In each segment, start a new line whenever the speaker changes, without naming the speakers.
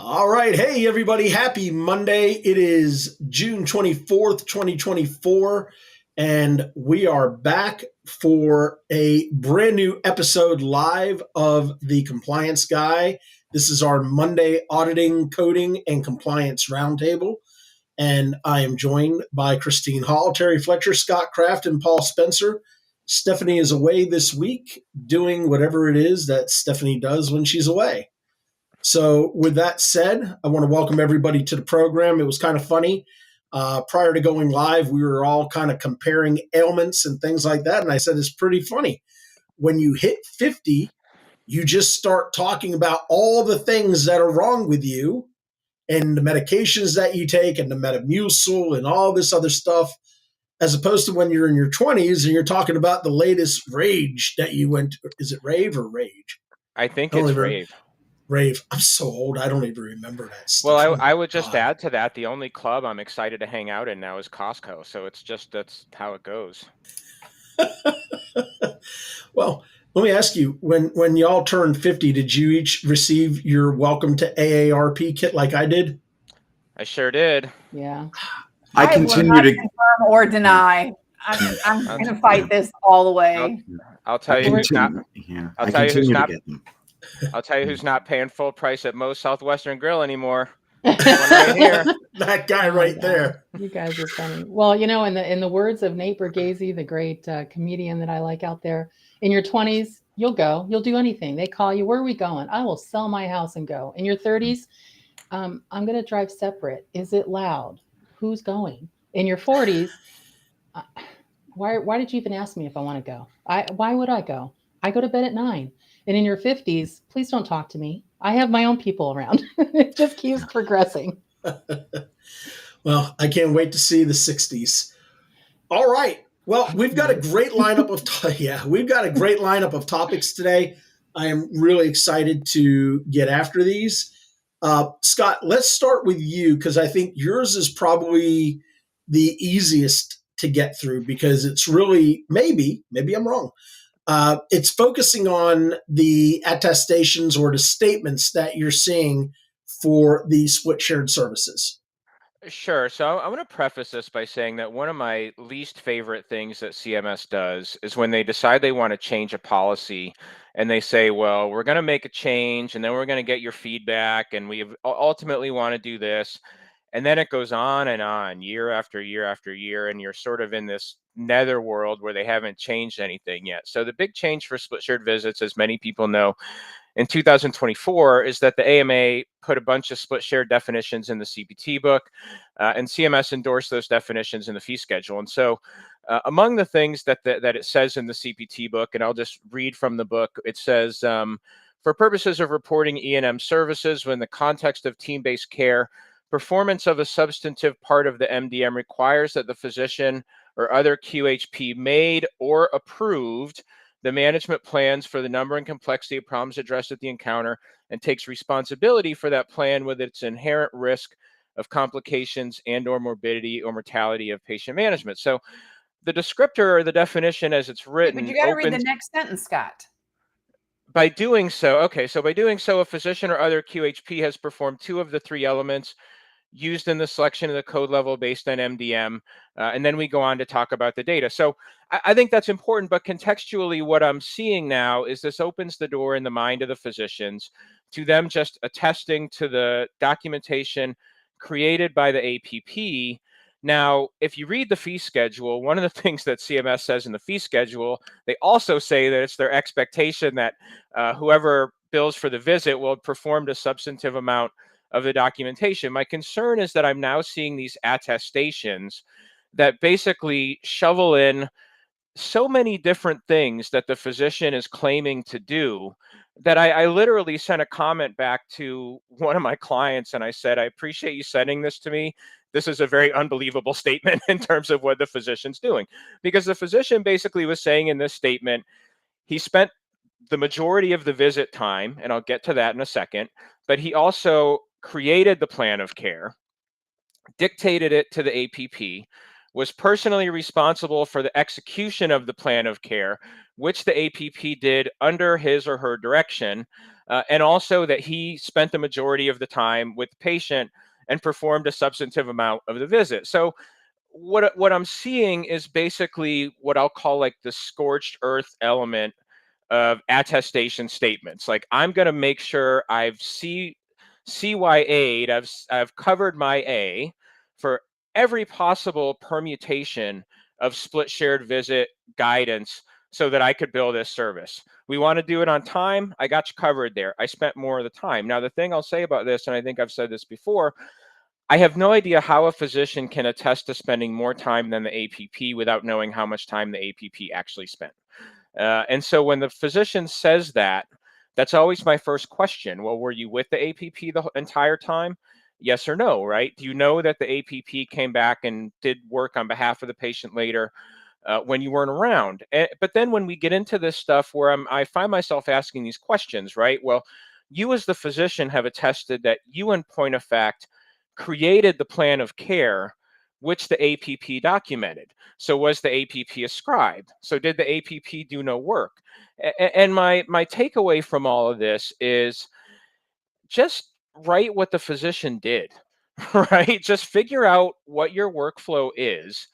All right. Hey, everybody. Happy Monday. It is June 24th, 2024, and we are back for a brand new episode live of The Compliance Guy. This is our Monday auditing, coding, and compliance roundtable. And I am joined by Christine Hall, Terry Fletcher, Scott Kraft, and Paul Spencer. Stephanie is away this week doing whatever it is that Stephanie does when she's away. So with that said, I want to welcome everybody to the program. It was kind of funny. Prior to going live, we were all kind of comparing ailments and things like that. And I said, it's pretty funny. When you hit 50, you just start talking about all the things that are wrong with you and the medications that you take and the Metamucil and all this other stuff, as opposed to when you're in your 20s and you're talking about the latest rage that you went to. Is it rave or rage?
I think it's rave.
Rave. I'm so old. I don't even remember that stuff.
Well, I would just add to that, the only club I'm excited to hang out in now is Costco. So that's how it goes.
Well, let me ask you, when y'all turned 50, did you each receive your welcome to AARP kit like I did?
I sure did.
Yeah.
I continue to
confirm or deny. I'm going to fight this all the way.
I'll tell you who's not. I'll tell you who's not.
get them.
I'll tell you who's not paying full price at Moe's Southwestern Grill anymore. Right here.
That guy right there.
You guys are funny. Well, in the words of Nate Borghese, the great comedian that I like out there, in your 20s, you'll go. You'll do anything. They call you. Where are we going? I will sell my house and go. In your 30s, I'm going to drive separate. Is it loud? Who's going? In your 40s, why did you even ask me if I want to go? Why would I go? I go to bed at 9. And in your 50s, please don't talk to me. I have my own people around. It just keeps progressing.
Well, I can't wait to see the 60s. All right. Well, we've got a great lineup of topics today. I am really excited to get after these. Scott, let's start with you because I think yours is probably the easiest to get through because it's really, maybe I'm wrong. It's focusing on the attestations or the statements that you're seeing for the split shared services.
Sure. So I want to preface this by saying that one of my least favorite things that CMS does is when they decide they want to change a policy and they say, well, we're going to make a change and then we're going to get your feedback and we ultimately want to do this. And then it goes on and on year after year after year. And you're sort of in this netherworld where they haven't changed anything yet. So the big change for split shared visits, as many people know, in 2024 is that the AMA put a bunch of split shared definitions in the CPT book and CMS endorsed those definitions in the fee schedule. And so among the things that it says in the CPT book, and I'll just read from the book, it says, for purposes of reporting E&M services when the context of team-based care, performance of a substantive part of the MDM requires that the physician or other QHP made or approved the management plans for the number and complexity of problems addressed at the encounter and takes responsibility for that plan with its inherent risk of complications and or morbidity or mortality of patient management. So the descriptor or the definition as it's written.
But you got to read the next sentence, Scott.
By doing so, a physician or other QHP has performed 2 of the 3 elements used in the selection of the code level based on MDM. And then we go on to talk about the data. So I think that's important, but contextually what I'm seeing now is this opens the door in the mind of the physicians to them just attesting to the documentation created by the APP. Now, if you read the fee schedule, one of the things that CMS says in the fee schedule, they also say that it's their expectation that whoever bills for the visit will have performed a substantive amount of the documentation. My concern is that I'm now seeing these attestations that basically shovel in so many different things that the physician is claiming to do that I literally sent a comment back to one of my clients and I said, I appreciate you sending this to me. This is a very unbelievable statement in terms of what the physician's doing. Because the physician basically was saying in this statement, he spent the majority of the visit time, and I'll get to that in a second, but he also created the plan of care, dictated it to the APP, was personally responsible for the execution of the plan of care, which the APP did under his or her direction, and also that he spent the majority of the time with the patient and performed a substantive amount of the visit. So what I'm seeing is basically what I'll call like the scorched earth element of attestation statements. Like I'm going to make sure CYA'd, I've covered my A for every possible permutation of split shared visit guidance so that I could bill this service. We want to do it on time. I got you covered there. I spent more of the time. Now, the thing I'll say about this, and I think I've said this before, I have no idea how a physician can attest to spending more time than the APP without knowing how much time the APP actually spent. And so when the physician says that, that's always my first question. Well, were you with the APP the entire time? Yes or no, right? Do you know that the APP came back and did work on behalf of the patient later when you weren't around? But then when we get into this stuff where I find myself asking these questions, right? Well, you as the physician have attested that you, in point of fact, created the plan of care which the APP documented. So was the APP a scribe? So did the APP do no work? And my takeaway from all of this is just write what the physician did, right? Just figure out what your workflow is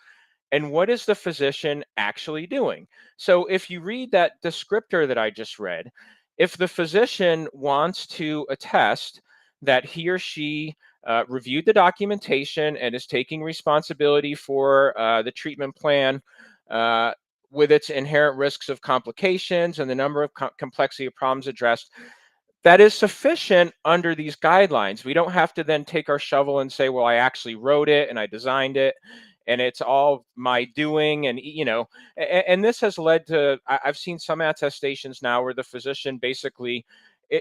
and what is the physician actually doing. So if you read that descriptor that I just read, if the physician wants to attest that he or she reviewed the documentation and is taking responsibility for the treatment plan uh, with its inherent risks of complications and the number of complexity of problems addressed, that is sufficient under these guidelines. We don't have to then take our shovel and say, well, I actually wrote it and I designed it and it's all my doing. And, and this has led to, I've seen some attestations now where the physician basically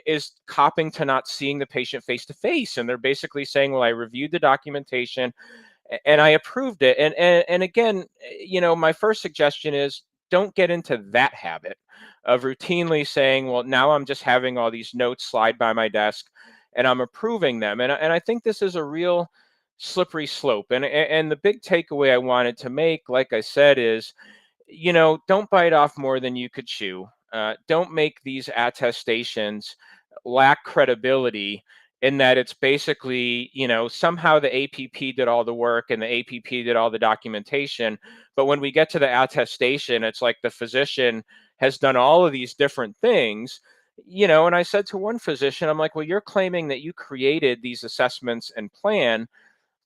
is copping to not seeing the patient face to face. And they're basically saying, well, I reviewed the documentation and I approved it. And again, my first suggestion is don't get into that habit of routinely saying, well, now I'm just having all these notes slide by my desk and I'm approving them. And I think this is a real slippery slope. And the big takeaway I wanted to make, like I said, is, don't bite off more than you could chew. Don't make these attestations lack credibility in that it's basically, somehow the APP did all the work and the APP did all the documentation. But when we get to the attestation, it's like the physician has done all of these different things, and I said to one physician, I'm like, well, you're claiming that you created these assessments and plan,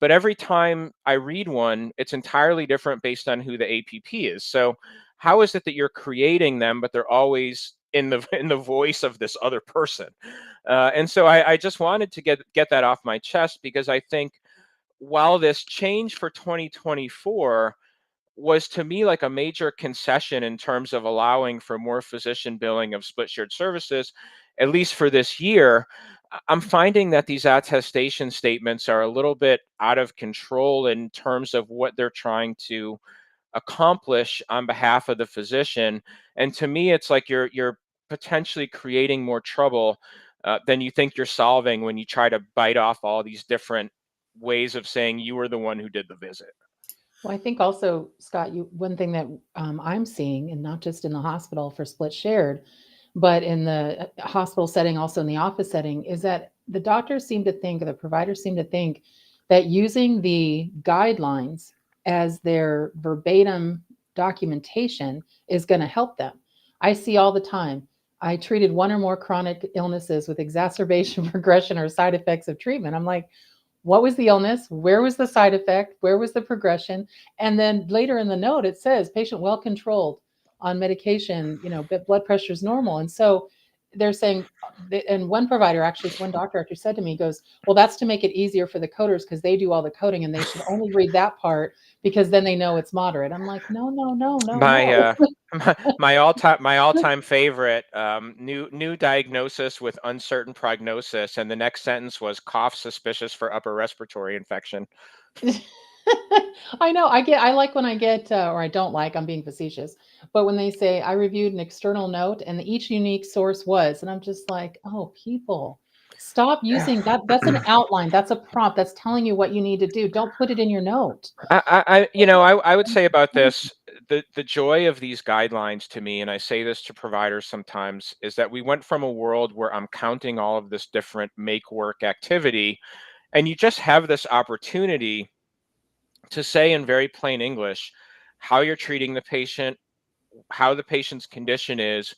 but every time I read one, it's entirely different based on who the APP is. So how is it that you're creating them, but they're always in the in the voice of this other person? And so I just wanted to get that off my chest, because I think while this change for 2024 was to me like a major concession in terms of allowing for more physician billing of split shared services, at least for this year, I'm finding that these attestation statements are a little bit out of control in terms of what they're trying to accomplish on behalf of the physician. And to me, it's like you're potentially creating more trouble than you think you're solving when you try to bite off all these different ways of saying you were the one who did the visit.
Well, I think also, Scott, one thing that I'm seeing, and not just in the hospital for split shared, but in the hospital setting, also in the office setting, is that the doctors seem to think, or the providers seem to think, that using the guidelines as their verbatim documentation is going to help them. I see all the time. I treated one or more chronic illnesses with exacerbation, progression, or side effects of treatment. I'm like, what was the illness? Where was the side effect? Where was the progression? And then later in the note, it says patient well controlled on medication, blood pressure is normal. And so they're saying, and one provider actually, one doctor actually said to me, goes, well, that's to make it easier for the coders because they do all the coding and they should only read that part because then they know it's moderate. I'm like, no, no, no, no, no.
My all-time favorite, new diagnosis with uncertain prognosis, and the next sentence was cough suspicious for upper respiratory infection.
I know. I like when I get, or I don't like, I'm being facetious, but when they say I reviewed an external note and each unique source was, and I'm just like, oh, people. Stop using that. That's an outline. That's a prompt. That's telling you what you need to do. Don't put it in your note.
I would say about this, the joy of these guidelines to me, and I say this to providers sometimes, is that we went from a world where I'm counting all of this different make work activity, and you just have this opportunity to say in very plain English how you're treating the patient, how the patient's condition is,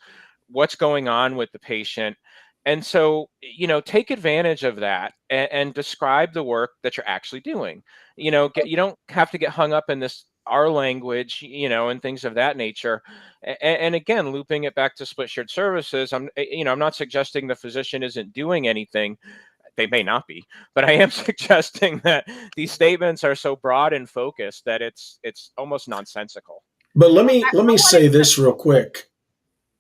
what's going on with the patient. And so, take advantage of that and describe the work that you're actually doing. You don't have to get hung up in this our language, and things of that nature. And again, looping it back to split shared services, I'm not suggesting the physician isn't doing anything. They may not be, but I am suggesting that these statements are so broad and focused that it's almost nonsensical.
But let me say this real quick.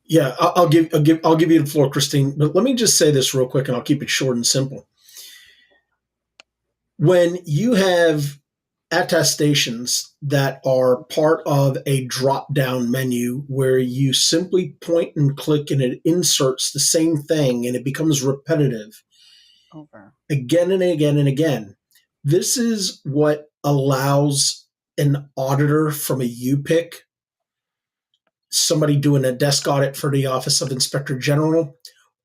Yeah, I'll give you the floor, Christine. But let me just say this real quick, and I'll keep it short and simple. When you have attestations that are part of a drop-down menu where you simply point and click and it inserts the same thing and it becomes repetitive again and again and again, this is what allows an auditor from a UPIC, somebody doing a desk audit for the Office of Inspector General,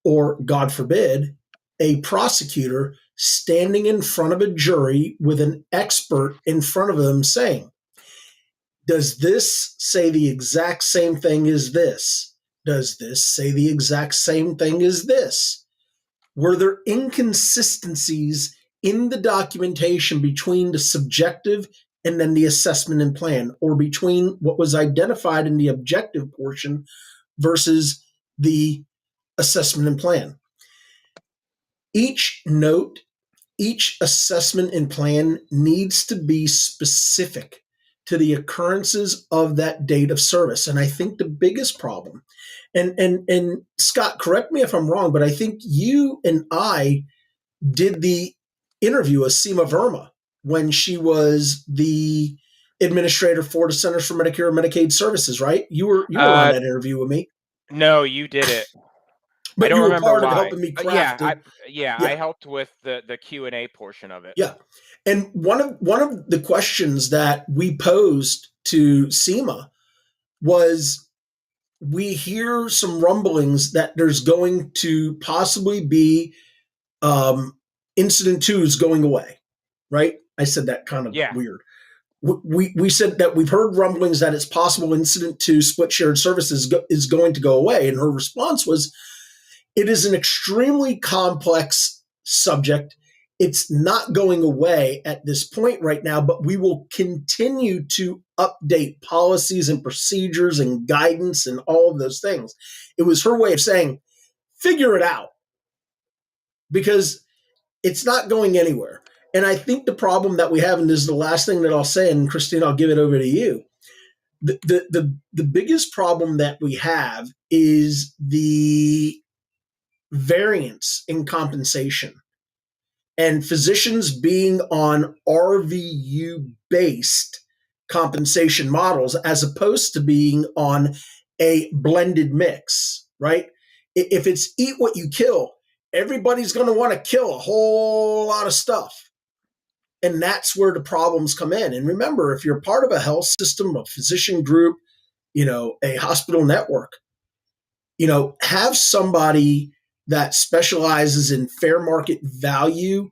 or God forbid, a prosecutor standing in front of a jury with an expert in front of them saying, does this say the exact same thing as this? Does this say the exact same thing as this? Were there inconsistencies in the documentation between the subjective and then the assessment and plan, or between what was identified in the objective portion versus the assessment and plan? Each note, each assessment and plan needs to be specific to the occurrences of that date of service. And I think the biggest problem, and Scott, correct me if I'm wrong, but I think you and I did the interview with Seema Verma when she was the administrator for the Centers for Medicare and Medicaid Services, right? You were on that interview with me.
No, you did it.
But
I don't
you were
remember
part
why.
of helping me craft it.
I helped with the Q&A portion of it.
Yeah. And one of the questions that we posed to Seema was, we hear some rumblings that there's going to possibly be incident 2 is going away, right? I said that kind of weird. We said that we've heard rumblings that it's possible incident 2 split shared services is going to go away. And her response was, it is an extremely complex subject. It's not going away at this point right now, but we will continue to update policies and procedures and guidance and all of those things. It was her way of saying, figure it out, because it's not going anywhere. And I think the problem that we have, and this is the last thing that I'll say, and Christine, I'll give it over to you. The biggest problem that we have is the variance in compensation, and physicians being on RVU-based compensation models as opposed to being on a blended mix, right? If it's eat what you kill, everybody's going to want to kill a whole lot of stuff. And that's where the problems come in. And remember, if you're part of a health system, a physician group, a hospital network, have somebody that specializes in fair market value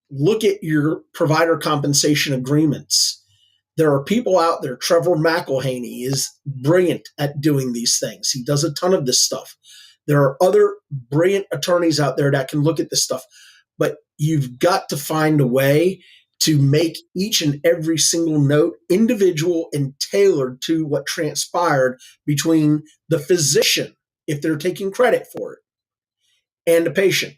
look at your provider compensation agreements. There are people out there. Trevor McElhaney is brilliant at doing these things. He does a ton of this stuff. There are other brilliant attorneys out there that can look at this stuff. But you've got to find a way to make each and every single note individual and tailored to what transpired between the physician, if they're taking credit for it, and the patient.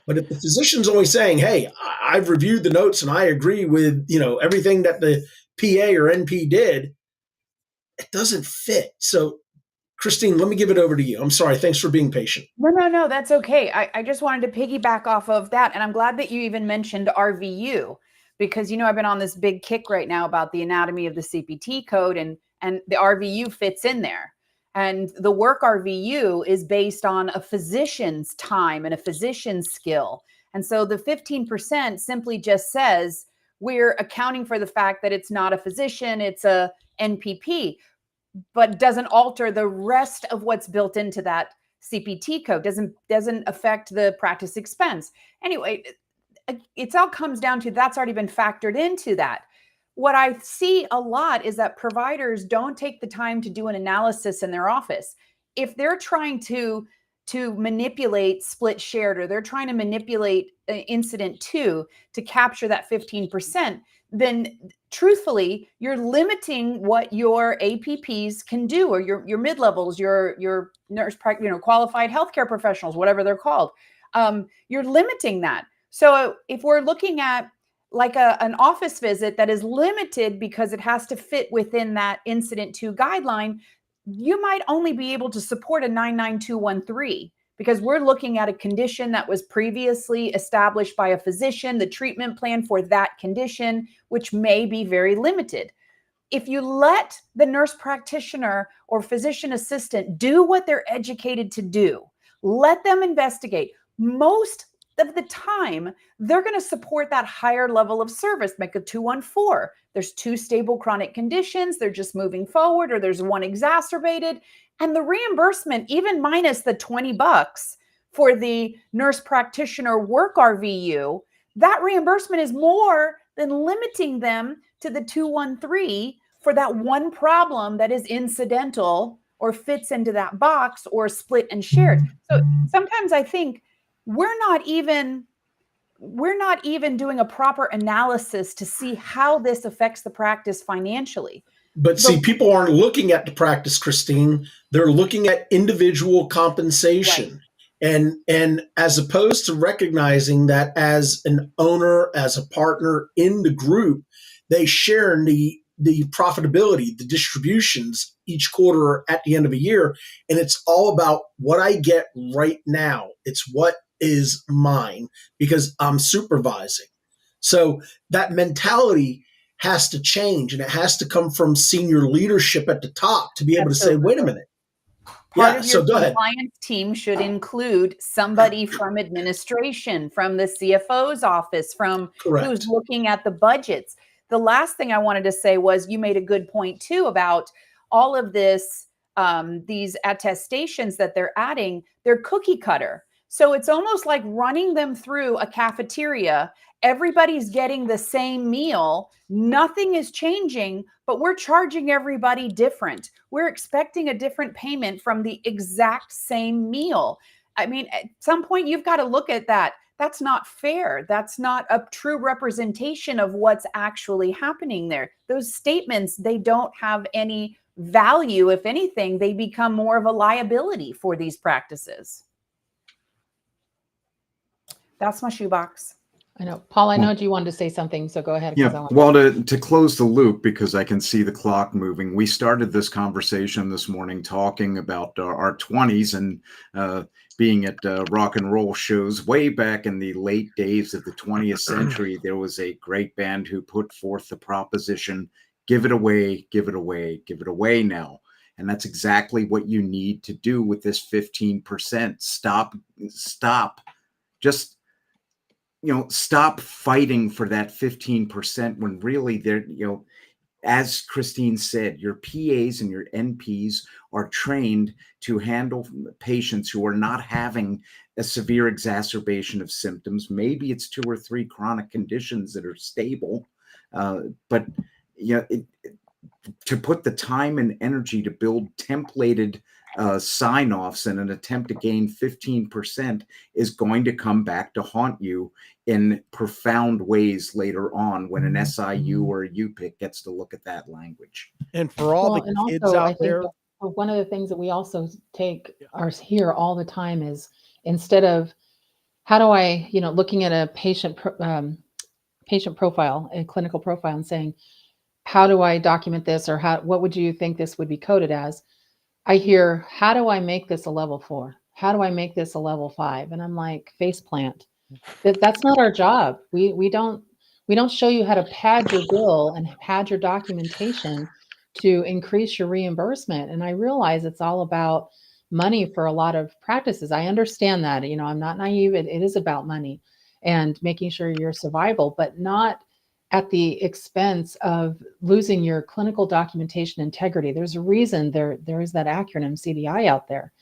But if the physician's only saying, hey, I've reviewed the notes and I agree with, everything that the PA or NP did, it doesn't fit. So, Christine, let me give it over to you. I'm sorry. Thanks for being patient.
No, that's okay. I just wanted to piggyback off of that. And I'm glad that you even mentioned RVU, because, I've been on this big kick right now about the anatomy of the CPT code, and the RVU fits in there. And the work RVU is based on a physician's time and a physician's skill. And so the 15% simply just says we're accounting for the fact that it's not a physician, it's a NPP, but doesn't alter the rest of what's built into that CPT code, doesn't affect the practice expense. Anyway, it all comes down to that's already been factored into that. What I see a lot is that providers don't take the time to do an analysis in their office. If they're trying to manipulate split shared, or they're trying to manipulate incident 2 to capture that 15%, then truthfully, you're limiting what your APPs can do, or your mid-levels, your nurse, qualified healthcare professionals, whatever they're called. You're limiting that. So if we're looking at like an office visit that is limited because it has to fit within that incident 2 guideline, you might only be able to support a 99213 because we're looking at a condition that was previously established by a physician, the treatment plan for that condition, which may be very limited. If you let the nurse practitioner or physician assistant do what they're educated to do, let them investigate, most of the time, they're going to support that higher level of service, make a 214. There's 2 stable chronic conditions. They're just moving forward, or there's 1 exacerbated. And the reimbursement, even minus the $20 for the nurse practitioner work RVU, that reimbursement is more than limiting them to the 213 for that one problem that is incidental or fits into that box or split and shared. So sometimes I think we're not even doing a proper analysis to see how this affects the practice financially.
But see, people aren't looking at the practice, Christine. They're looking at individual compensation. Right. And as opposed to recognizing that as an owner, as a partner in the group, they share in the profitability, the distributions each quarter or at the end of a year. And it's all about what I get right now. It's what is mine because I'm supervising. So that mentality has to change, and it has to come from senior leadership at the top to be able to say, wait a minute.
Part of your compliance team should include somebody from administration, from the CFO's office, from who's looking at the budgets. The last thing I wanted to say was you made a good point too about all of this, these attestations that they're adding, they're cookie cutter. So it's almost like running them through a cafeteria. Everybody's getting the same meal. Nothing is changing, but we're charging everybody different. We're expecting a different payment from the exact same meal. I mean, at some point, you've got to look at that. That's not fair. That's not a true representation of what's actually happening there. Those statements, they don't have any value. If anything, they become more of a liability for these practices. That's my shoebox.
I know. Paul, I know you wanted to say something, so go ahead.
Yeah, well, to close the loop, because I can see the clock moving, we started this conversation this morning talking about our 20s and being at rock and roll shows way back in the late days of the 20th century. There was a great band who put forth the proposition, give it away, give it away, give it away now. And that's exactly what you need to do with this 15%. Stop. Just stop fighting for that 15% when really they're, as Christine said, your PAs and your NPs are trained to handle patients who are not having a severe exacerbation of symptoms. Maybe it's 2 or 3 chronic conditions that are stable, but to put the time and energy to build templated sign-offs in an attempt to gain 15% is going to come back to haunt you in profound ways later on when an SIU or a UPIC gets to look at that language.
And for all the kids
also,
out there,
one of the things that we also hear all the time is, instead of how do I, looking at a patient profile, a clinical profile, and saying, how do I document this, or what would you think this would be coded as? I hear, how do I make this a level 4? How do I make this a level 5? And I'm like, faceplant. That's not our job. We don't show you how to pad your bill and pad your documentation to increase your reimbursement. And I realize it's all about money for a lot of practices. I understand that. I'm not naive. It is about money. and making sure your survival, but not at the expense of losing your clinical documentation integrity. There's a reason there is that acronym CDI out there.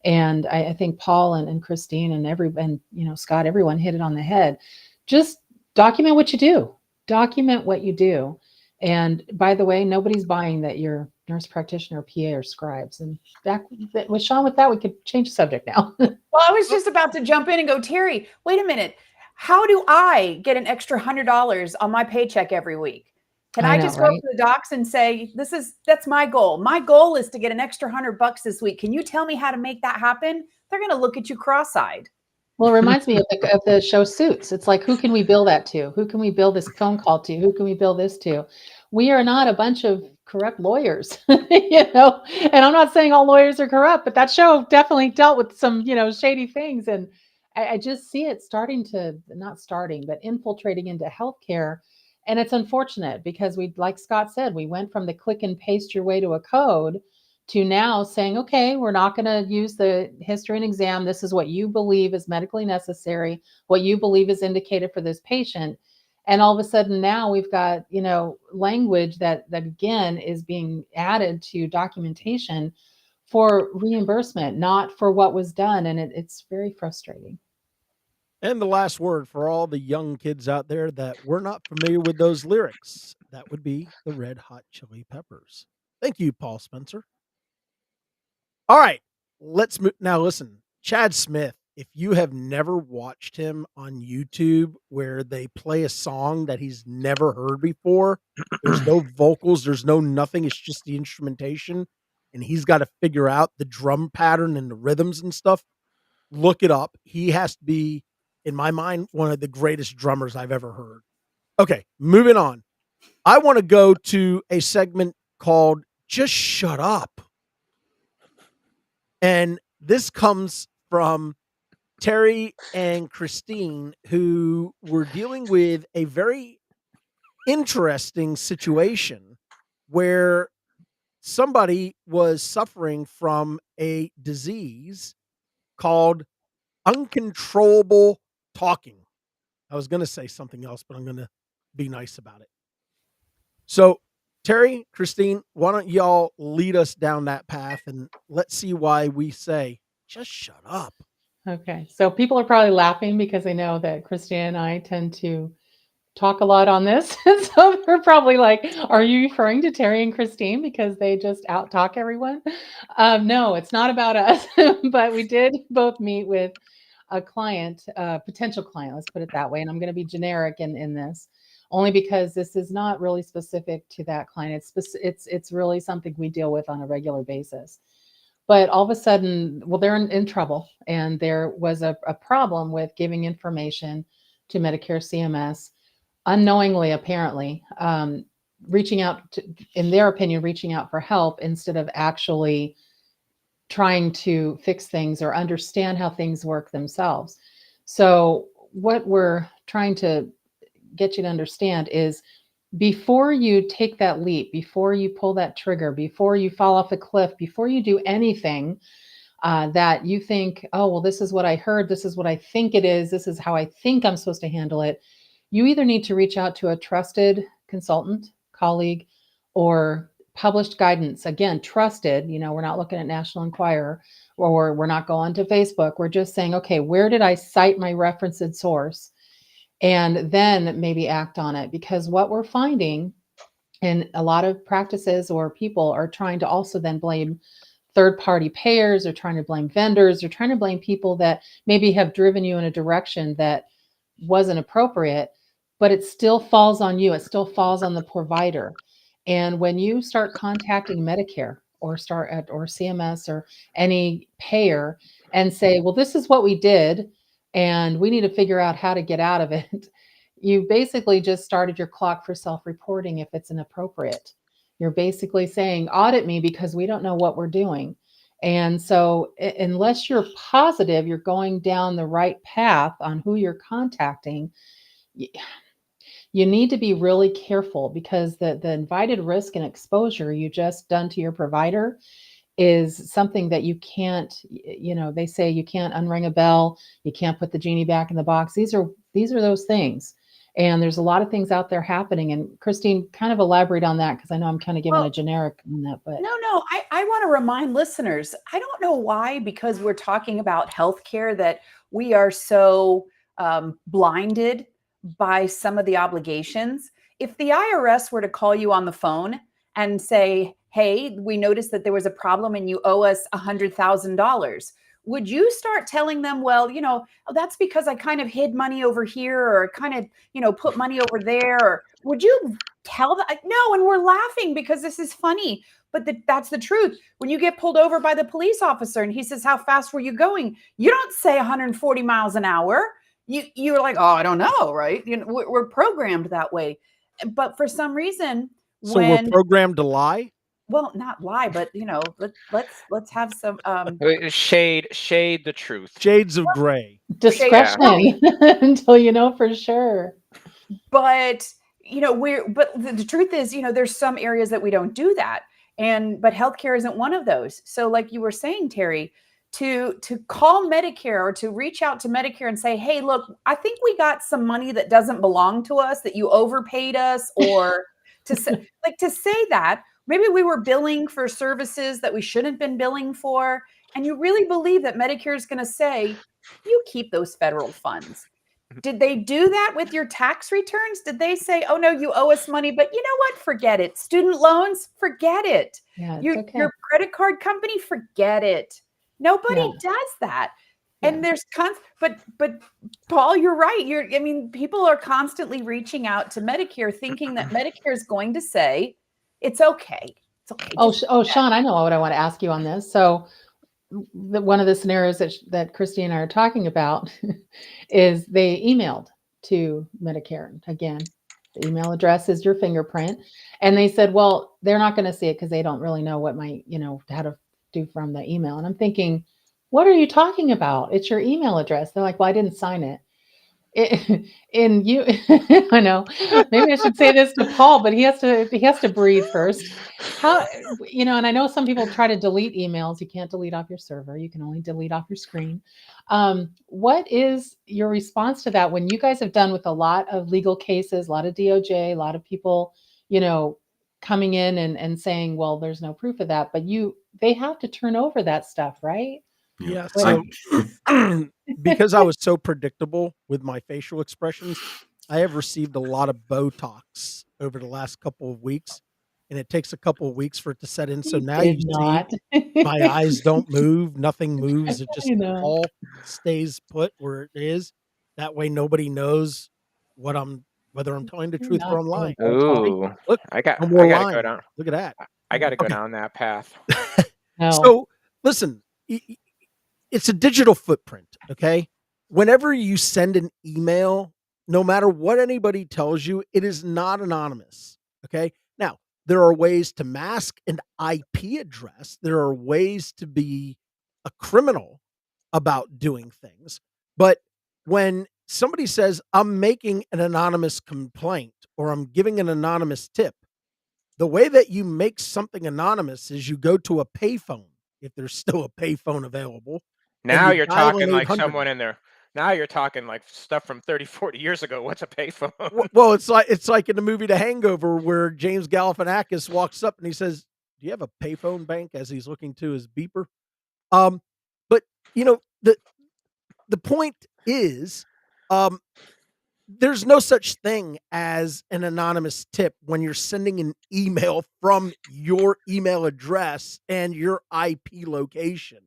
And I think Paul and Christine and Scott, everyone hit it on the head. Just document what you do. Document what you do. And by the way, nobody's buying that you're nurse practitioner, PA, or scribes. And back with Sean, with that, we could change the subject now.
Well, I was just about to jump in and go, Terry, wait a minute. How do I get an extra $100 on my paycheck every week? Can I just go up to the docs and say, that's my goal. My goal is to get an extra $100 this week. Can you tell me how to make that happen? They're going to look at you cross-eyed.
Well, it reminds me of the show Suits. It's like, who can we bill that to? Who can we bill this phone call to? Who can we bill this to? We are not a bunch of corrupt lawyers, And I'm not saying all lawyers are corrupt, but that show definitely dealt with some, shady things. And I just see it infiltrating into healthcare. And it's unfortunate because like Scott said, we went from the click and paste your way to a code to now saying, okay, we're not going to use the history and exam. This is what you believe is medically necessary, what you believe is indicated for this patient. And all of a sudden now we've got, language that again is being added to documentation for reimbursement, not for what was done. And it's very frustrating.
And the last word for all the young kids out there that were not familiar with those lyrics, that would be the Red Hot Chili Peppers. Thank you, Paul Spencer. All right, let's move. Now listen, Chad Smith, if you have never watched him on YouTube where they play a song that he's never heard before, there's no vocals, there's no nothing, it's just the instrumentation, and he's got to figure out the drum pattern and the rhythms and stuff, look it up. He has to be, in my mind, one of the greatest drummers I've ever heard. Okay, moving on. I want to go to a segment called Just Shut Up. And this comes from Terry and Christine, who were dealing with a very interesting situation where somebody was suffering from a disease called uncontrollable talking. I was going to say something else, but I'm going to be nice about it. So, Terry, Christine, why don't y'all lead us down that path and let's see why we say, just shut up.
Okay. So people are probably laughing because they know that Christine and I tend to talk a lot on this. So they're probably like, are you referring to Terry and Christine because they just out talk everyone? No, it's not about us, but we did both meet with a client, a potential client, let's put it that way. And I'm going to be generic in this only because this is not really specific to that client. It's really something we deal with on a regular basis. But all of a sudden, well, they're in trouble. And there was a problem with giving information to Medicare CMS, unknowingly, apparently, reaching out to, in their opinion, reaching out for help instead of actually trying to fix things or understand how things work themselves. So what we're trying to get you to understand is before you take that leap, before you pull that trigger, before you fall off a cliff, before you do anything that you think, oh, well, this is what I heard, this is what I think it is, this is how I think I'm supposed to handle it, you either need to reach out to a trusted consultant, colleague, or published guidance. Again, trusted, we're not looking at National Enquirer, or we're not going to Facebook. We're just saying, okay, where did I cite my referenced source? And then maybe act on it. Because what we're finding in a lot of practices or people are trying to also then blame third-party payers, or trying to blame vendors, or trying to blame people that maybe have driven you in a direction that wasn't appropriate, but it still falls on you. It still falls on the provider. And when you start contacting Medicare or CMS or any payer and say, well, this is what we did, and we need to figure out how to get out of it, you basically just started your clock for self-reporting if it's inappropriate. You're basically saying, audit me because we don't know what we're doing. And so unless you're positive you're going down the right path on who you're contacting, you need to be really careful, because the invited risk and exposure you just done to your provider is something that you can't, they say you can't unring a bell, you can't put the genie back in the box. These are These are those things. And there's a lot of things out there happening. And Christine, kind of elaborate on that, because I know I'm kind of giving a generic on that. But
no, I want to remind listeners, I don't know why, because we're talking about healthcare, that we are so blinded by some of the obligations. If the IRS were to call you on the phone and say, hey, we noticed that there was a problem and you owe us $100,000, would you start telling them, well, that's because I kind of hid money over here, or kind of, put money over there? Or would you tell them? No, and we're laughing because this is funny, but that's the truth. When you get pulled over by the police officer and he says, how fast were you going? You don't say 140 miles an hour. You're like, oh, I don't know, right? We're programmed that way. But for some reason,
so we're programmed to lie.
Well, not lie, but let's have some
shade the truth.
Shades of gray.
Discretion until you know for sure.
But the truth is, there's some areas that we don't do that. But healthcare isn't one of those. So like you were saying, Terry, to call Medicare or to reach out to Medicare and say, hey, look, I think we got some money that doesn't belong to us, that you overpaid us, or to say that maybe we were billing for services that we shouldn't have been billing for. And you really believe that Medicare is going to say, you keep those federal funds. Did they do that with your tax returns? Did they say, oh, no, you owe us money, but you know what? Forget it. Student loans, forget it.
Yeah,
your credit card company, forget it. Nobody does that. And there's but Paul, you're right. People are constantly reaching out to Medicare thinking that Medicare is going to say, it's okay. It's okay.
Sean, I know what I want to ask you on this. So one of the scenarios that Christy and I are talking about is they emailed to Medicare. Again, the email address is your fingerprint. And they said, well, they're not going to see it because they don't really know what how to do from the email. And I'm thinking, what are you talking about? It's your email address. They're like, well, I didn't sign it. I know, maybe I should say this to Paul, but he has to breathe first. How, and I know some people try to delete emails. You can't delete off your server. You can only delete off your screen. What is your response to that when you guys have done with a lot of legal cases, a lot of DOJ, a lot of people, coming in and saying, well, there's no proof of that, but they have to turn over that stuff, right?
Yeah. So because I was so predictable with my facial expressions, I have received a lot of Botox over the last couple of weeks, and it takes a couple of weeks for it to set in. So now you see my eyes don't move, nothing moves. It just all stays put where it is. That way nobody knows whether I'm telling the truth or I'm lying.
Ooh,
look,
I got to go down.
Look at that.
I got to go down that path.
So listen, it's a digital footprint. Okay. Whenever you send an email, no matter what anybody tells you, it is not anonymous. Okay. Now, there are ways to mask an IP address. There are ways to be a criminal about doing things. But when somebody says, I'm making an anonymous complaint or I'm giving an anonymous tip, the way that you make something anonymous is you go to a payphone, if there's still a payphone available.
Now you're talking like someone in there. Now you're talking like stuff from 30, 40 years ago. What's a payphone?
Well, it's like in the movie The Hangover where James Galifianakis walks up and he says, do you have a payphone bank, as he's looking to his beeper? But the point is, there's no such thing as an anonymous tip when you're sending an email from your email address and your IP location,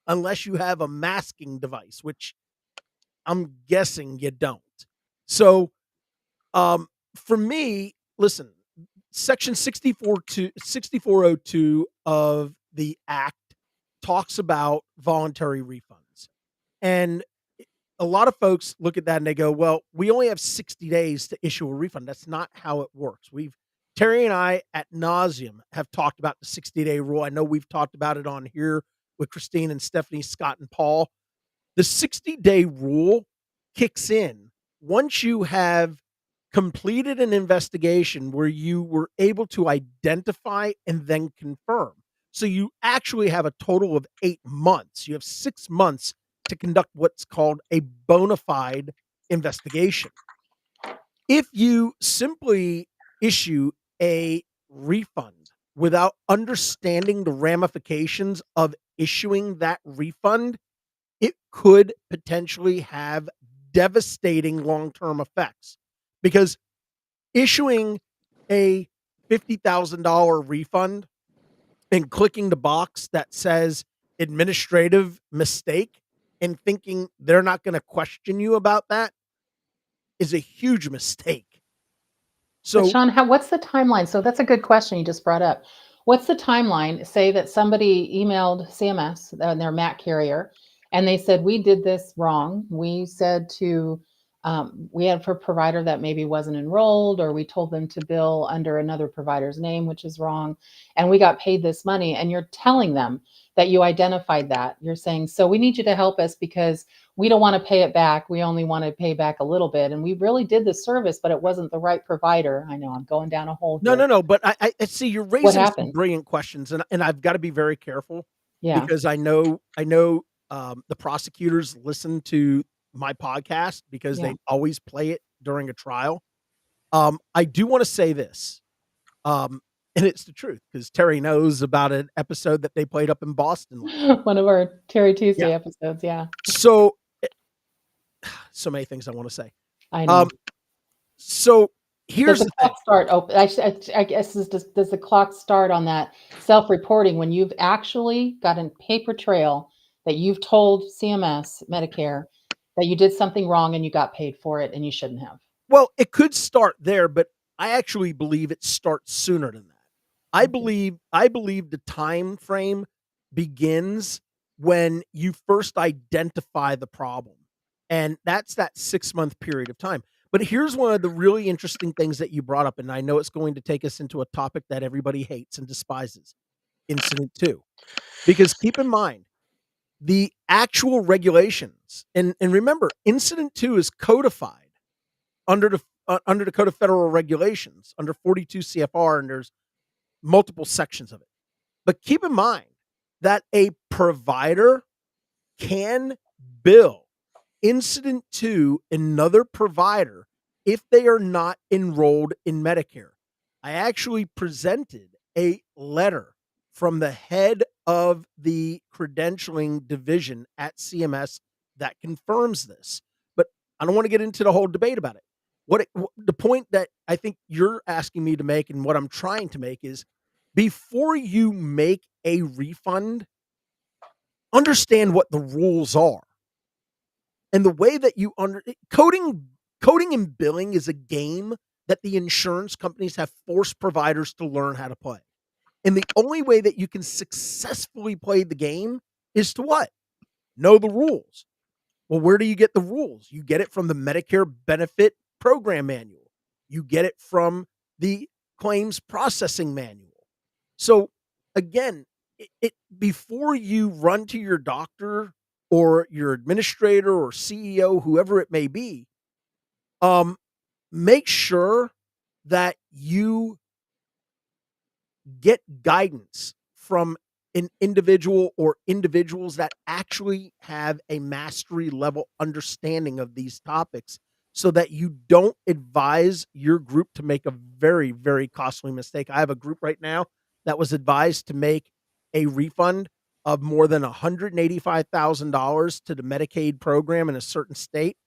unless you have a masking device, which I'm guessing you don't. So, for me, listen, Section 6402 of the Act talks about voluntary refunds. And a lot of folks look at that and they go, well, we only have 60 days to issue a refund. That's not how it works. Terry and I at nauseum have talked about the 60-day rule. I know we've talked about it on here with Christine and Stephanie, Scott and Paul. The 60-day rule kicks in once you have completed an investigation where you were able to identify and then confirm. So you actually have a total of 8 months. You have 6 months to conduct what's called a bona fide investigation. If you simply issue a refund without understanding the ramifications of issuing that refund, it could potentially have devastating long-term effects, because issuing a $50,000 refund and clicking the box that says administrative mistake and thinking they're not going to question you about that is a huge mistake.
But
So
Sean, what's the timeline? So that's a good question you just brought up. What's the timeline? Say that somebody emailed CMS and their MAC carrier, and they said, we did this wrong. We said we had for a provider that maybe wasn't enrolled, or we told them to bill under another provider's name, which is wrong. And we got paid this money. And you're telling them that you identified that. You're saying, so we need you to help us because we don't want to pay it back. We only want to pay back a little bit. And we really did the service, but it wasn't the right provider. I know I'm going down a hole here.
no. But I see you're
What
raising some
happened?
brilliant questions, and I've got to be very careful
Yeah.
because I know the prosecutors listen to my podcast because
Yeah.
they always play it during a trial. I do want to say this, and it's the truth because Terry knows about an episode that they played up in Boston.
One of our Terry Tuesday episodes. Yeah.
So many things I want to say.
I know.
So here's
Does the
the thing.
clock start open? I guess does the clock start on that self-reporting when you've actually got a paper trail that you've told CMS, Medicare, that you did something wrong and you got paid for it and you shouldn't have?
Well, it could start there, but I actually believe it starts sooner than that. I believe the time frame begins when you first identify the problem. And that's that 6-month period of time. But here's one of the really interesting things that you brought up, and I know it's going to take us into a topic that everybody hates and despises, Incident 2. Because keep in mind, the actual regulations, and remember, Incident 2 is codified under the Code of Federal Regulations, under 42 CFR, and there's multiple sections of it. But keep in mind that a provider can bill Incident 2 another provider if they are not enrolled in Medicare. I actually presented a letter from the head of the credentialing division at CMS that confirms this. But I don't want to get into the whole debate about it. The point that I think you're asking me to make and what I'm trying to make is, before you make a refund, understand what the rules are. And the way that you coding and billing is a game that the insurance companies have forced providers to learn how to play. And the only way that you can successfully play the game is to what? Know the rules. Well, where do you get the rules? You get it from the Medicare Benefit Program Manual. You get it from the Claims Processing Manual. So again, before you run to your doctor or your administrator or CEO, whoever it may be, make sure that you get guidance from an individual or individuals that actually have a mastery level understanding of these topics, so that you don't advise your group to make a very, very costly mistake. I have a group right now that was advised to make a refund of more than $185,000 to the Medicaid program in a certain state.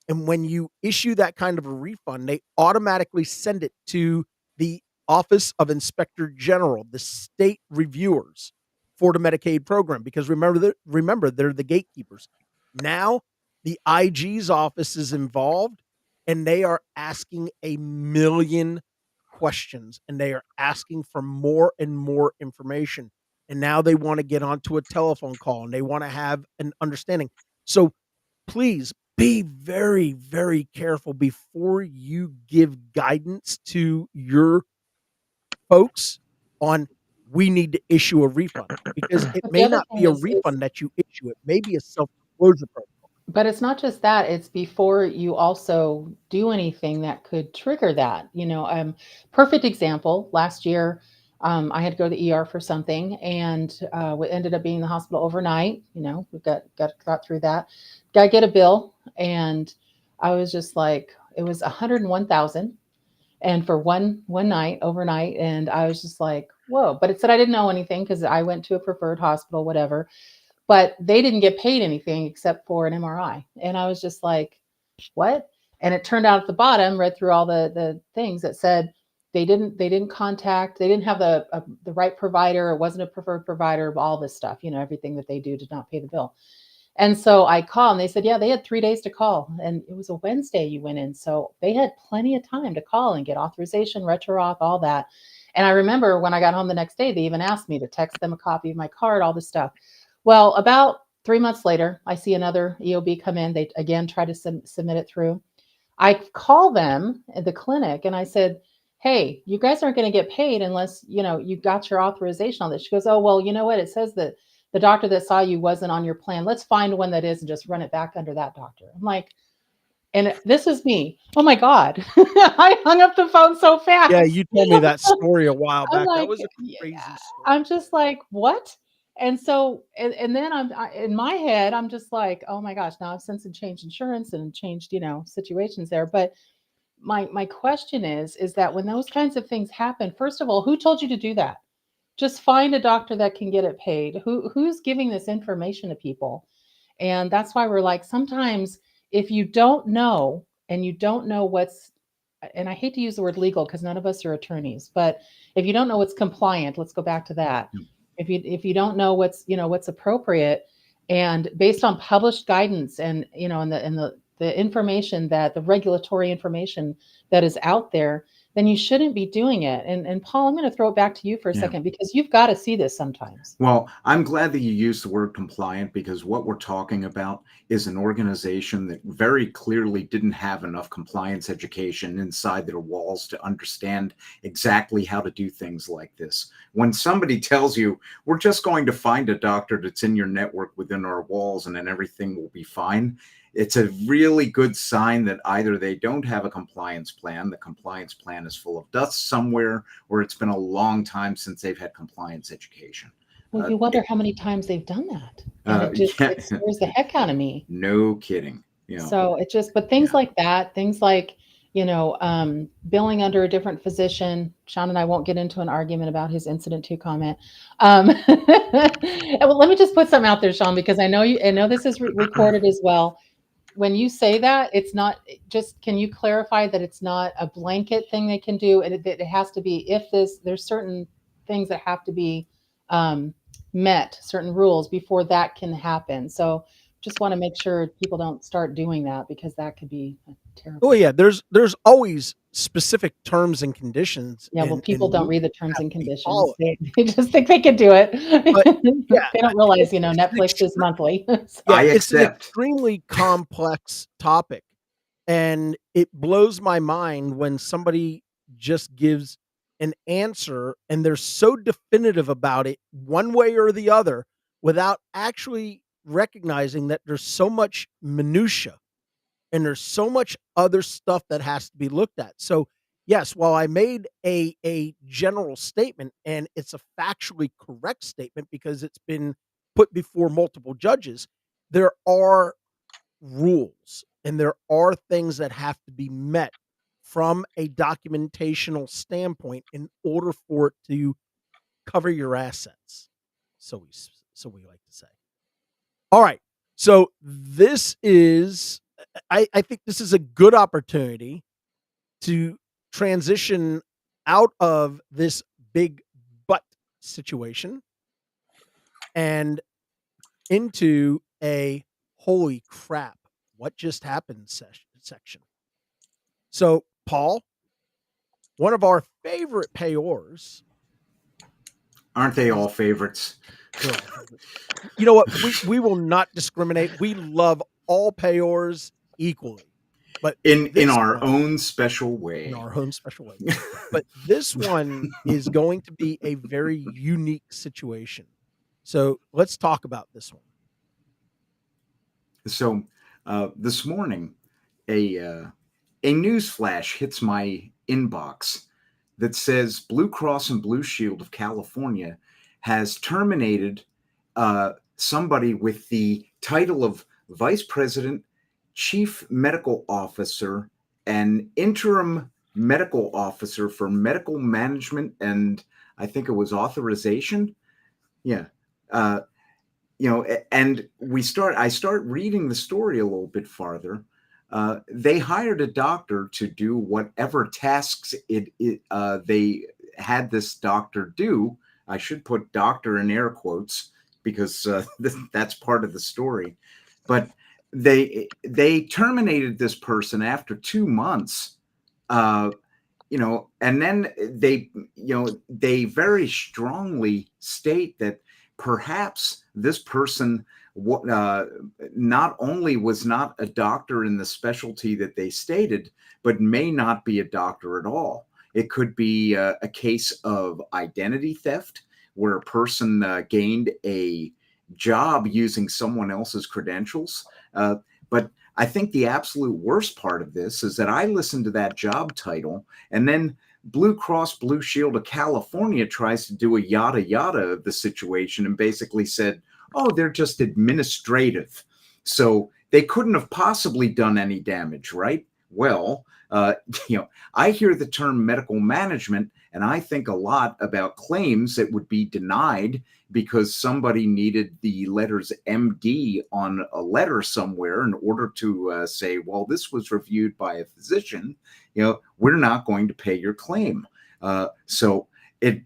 And when you issue that kind of a refund, they automatically send it to the Office of Inspector General, the state reviewers for the Medicaid program, because remember, they're the gatekeepers. Now the IG's office is involved, and they are asking a million questions, and they are asking for more and more information. And now they want to get onto a telephone call, and they want to have an understanding. So please be very, very careful before you give guidance to your folks on, we need to issue a refund, because it
But the
may
other
not
thing
be a
is
refund that you issue. It may be a self-disclosure program.
but it's not just that, it's before you also do anything that could trigger that. Perfect example, last year, I had to go to the ER for something, and we ended up being in the hospital overnight. We got through that. Got to get a bill, and I was just like, it was 101,000 and for one night overnight, and I was just like, whoa. But it said I didn't know anything because I went to a preferred hospital, whatever, but they didn't get paid anything except for an MRI. And I was just like, what? And it turned out at the bottom, read through all the things that said they didn't contact, they didn't have the right provider, it wasn't a preferred provider, all this stuff, everything that they do to not pay the bill. And so I called and they said, yeah, they had 3 days to call. And it was a Wednesday you went in. So they had plenty of time to call and get authorization, retro auth, all that. And I remember when I got home the next day, they even asked me to text them a copy of my card, all this stuff. Well, about 3 months later, I see another EOB come in. They again try to submit it through. I call them at the clinic and I said, hey, you guys aren't going to get paid unless, you got your authorization on this. She goes, oh, well, you know what? It says that the doctor that saw you wasn't on your plan. Let's find one that is and just run it back under that doctor. I'm like, and this is me. Oh my God. I hung up the phone so fast.
Yeah, you told me that story a while
I'm
back. That
like,
was a
yeah,
crazy story.
I'm just like, what? And so, and then in my head, I'm just like, oh my gosh, now I've since changed insurance and changed, situations there. But my question is that when those kinds of things happen, first of all, who told you to do that? Just find a doctor that can get it paid. Who's giving this information to people? And that's why we're like, sometimes if you don't know and you don't know what's, and I hate to use the word legal because none of us are attorneys, but if you don't know what's compliant, let's go back to that. If you don't know what's appropriate and based on published guidance and the information, that the regulatory information that is out there, then you shouldn't be doing it. And Paul, I'm going to throw it back to you for a second because you've got to see this sometimes.
Well, I'm glad that you used the word compliant because what we're talking about is an organization that very clearly didn't have enough compliance education inside their walls to understand exactly how to do things like this. When somebody tells you, we're just going to find a doctor that's in your network within our walls and then everything will be fine, it's a really good sign that either they don't have a compliance plan, the compliance plan is full of dust somewhere, or it's been a long time since they've had compliance education.
Well, you wonder how many times they've done that. And it scares the heck out of me.
No kidding.
So but things like that, things like, billing under a different physician. Sean and I won't get into an argument about his incident 2 comment. Well, let me just put something out there, Sean, because I know this is recorded as well. When you say that, it's not just, can you clarify that it's not a blanket thing they can do? It has to be, there's certain things that have to be met, certain rules before that can happen. So just want to make sure people don't start doing that because that could be terrible.
Oh yeah, there's always specific terms and conditions.
Yeah, well, people don't read the terms and conditions. They just think they can do it. But, they don't realize, Netflix is monthly. So.
Yeah, it's an extremely complex topic, and it blows my mind when somebody just gives an answer and they're so definitive about it one way or the other without actually recognizing that there's so much minutia and there's so much other stuff that has to be looked at. So yes, while I made a general statement and it's a factually correct statement because it's been put before multiple judges, there are rules and there are things that have to be met from a documentational standpoint in order for it to cover your assets. So we like to say. All right. So this is, I think this is a good opportunity to transition out of this big butt situation and into a holy crap, what just happened section. So, Paul, one of our favorite payors.
Aren't they all favorites?
You know what? We will not discriminate. We love all payors equally. But
in our own special way.
In our own special way. But this one is going to be a very unique situation. So let's talk about this one.
So this morning, a news flash hits my inbox that says Blue Cross and Blue Shield of California has terminated somebody with the title of Vice President chief medical officer and interim medical officer for medical management, and I think it was authorization. Yeah. And I start reading the story a little bit farther. They hired a doctor to do whatever tasks they had this doctor do. I should put doctor in air quotes because that's part of the story. But they terminated this person after 2 months. And then they very strongly state that perhaps this person not only was not a doctor in the specialty that they stated, but may not be a doctor at all. It could be a case of identity theft, where a person gained a job using someone else's credentials. But I think the absolute worst part of this is that I listened to that job title, and then Blue Cross Blue Shield of California tries to do a yada yada of the situation and basically said, oh, they're just administrative. So they couldn't have possibly done any damage, right? Well, I hear the term medical management, and I think a lot about claims that would be denied because somebody needed the letters MD on a letter somewhere in order to say, well, this was reviewed by a physician. We're not going to pay your claim. So Blue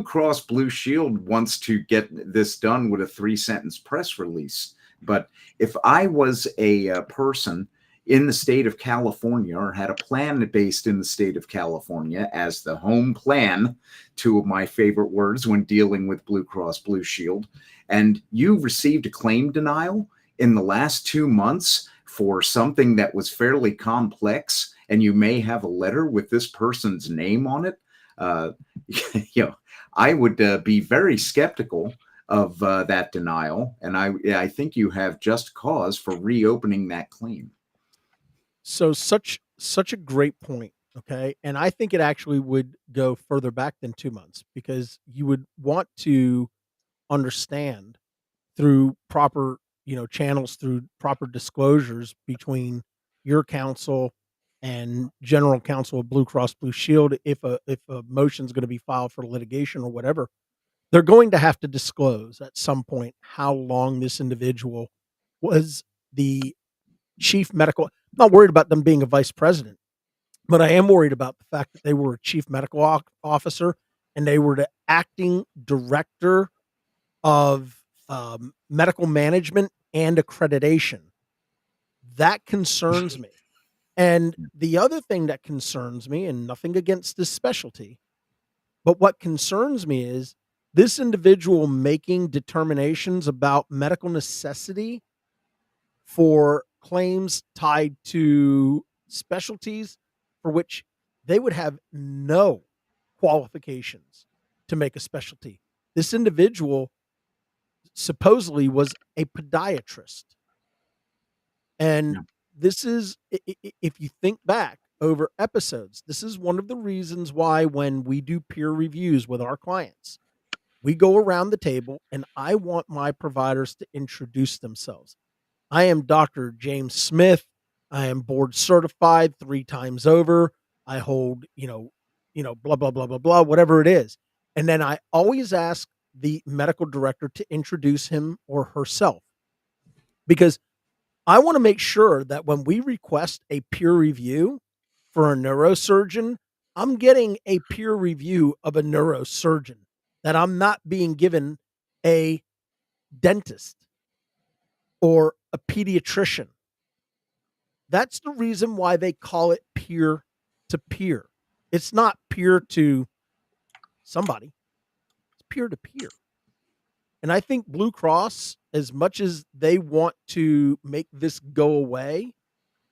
Cross Blue Shield wants to get this done with a 3-sentence press release. But if I was a person in the state of California, or had a plan based in the state of California as the home plan, two of my favorite words when dealing with Blue Cross Blue Shield, and you received a claim denial in the last 2 months for something that was fairly complex, and you may have a letter with this person's name on it, I would be very skeptical of that denial, and I think you have just cause for reopening that claim.
So such a great point. Okay. And I think it actually would go further back than 2 months, because you would want to understand through proper, channels, through proper disclosures between your counsel and general counsel of Blue Cross Blue Shield. If a motion is going to be filed for litigation or whatever, they're going to have to disclose at some point how long this individual was the chief medical. I'm not worried about them being a vice president, but I am worried about the fact that they were a chief medical officer and they were the acting director of medical management and accreditation. That concerns me. And the other thing that concerns me, and nothing against this specialty, but what concerns me is this individual making determinations about medical necessity for claims tied to specialties for which they would have no qualifications to make a specialty. This individual supposedly was a podiatrist. And this is, if you think back over episodes, this is one of the reasons why when we do peer reviews with our clients, we go around the table and I want my providers to introduce themselves. I am Dr. James Smith. I am board certified 3 times over. I hold, blah, blah, blah, blah, blah, whatever it is. And then I always ask the medical director to introduce him or herself, because I want to make sure that when we request a peer review for a neurosurgeon, I'm getting a peer review of a neurosurgeon, that I'm not being given a dentist or a pediatrician. That's the reason why they call it peer to peer. It's not peer to somebody, it's peer to peer. And I think Blue Cross, as much as they want to make this go away,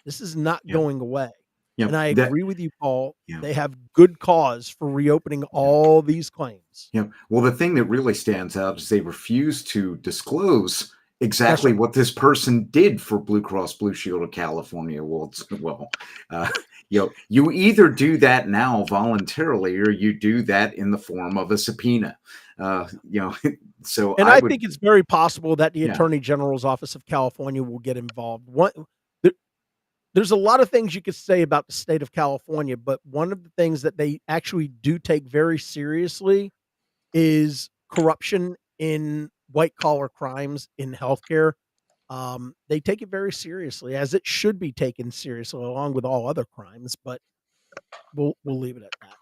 this is not going away. And I agree with you, Paul. They have good cause for reopening all these claims.
Well, the thing that really stands out is they refuse to disclose exactly what this person did for Blue Cross Blue Shield of California. You either do that now voluntarily, or you do that in the form of a subpoena. So
And
I
I
would,
think it's very possible that the
yeah,
Attorney General's Office of California will get involved. There, there's a lot of things you could say about the state of California, but one of the things that they actually do take very seriously is corruption in white collar crimes in healthcare. They take it very seriously, as it should be taken seriously, along with all other crimes. But we'll leave it at that.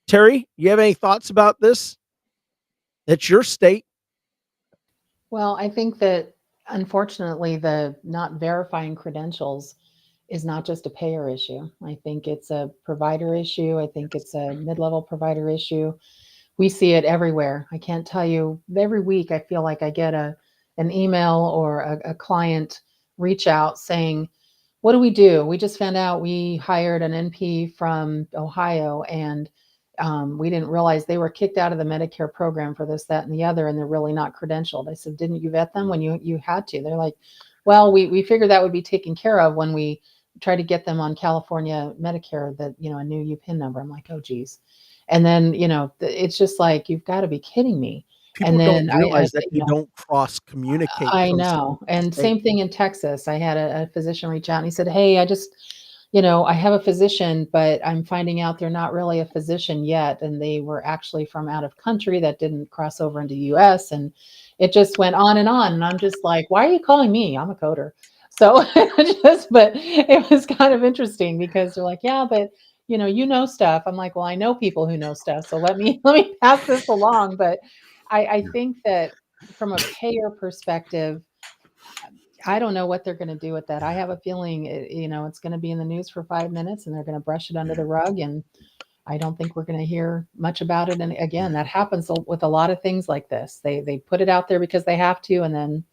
Terry, you have any thoughts about this? It's your state.
Well, I think that unfortunately, the not verifying credentials is not just a payer issue. I think it's a provider issue. I think it's a mid level provider issue. We see it everywhere. I can't tell you, every week I feel like I get an email or a client reach out saying, what do we do? We just found out we hired an NP from Ohio, and we didn't realize they were kicked out of the Medicare program for this, that, and the other, and they're really not credentialed. I said, didn't you vet them when you had to? They're like, well, we figured that would be taken care of when we tried to get them on California Medicare, that, a new UPIN number. I'm like, oh, geez. And then, it's just like, you've got to be kidding me.
People
And
don't
then
realize that you don't cross communicate
I
from state
know.
to
And
state.
same thing in Texas. I had a physician reach out and he said, hey, I just, I have a physician, but I'm finding out they're not really a physician yet. And they were actually from out of country that didn't cross over into the US. And it just went on and on. And I'm just like, why are you calling me? I'm a coder. So but it was kind of interesting because they're like, yeah, but stuff. I'm like, well, I know people who know stuff. So let me pass this along. But I think that from a payer perspective, I don't know what they're going to do with that. I have a feeling, it's going to be in the news for 5 minutes and they're going to brush it under the rug. And I don't think we're going to hear much about it. And again, that happens with a lot of things like this. They put it out there because they have to, and then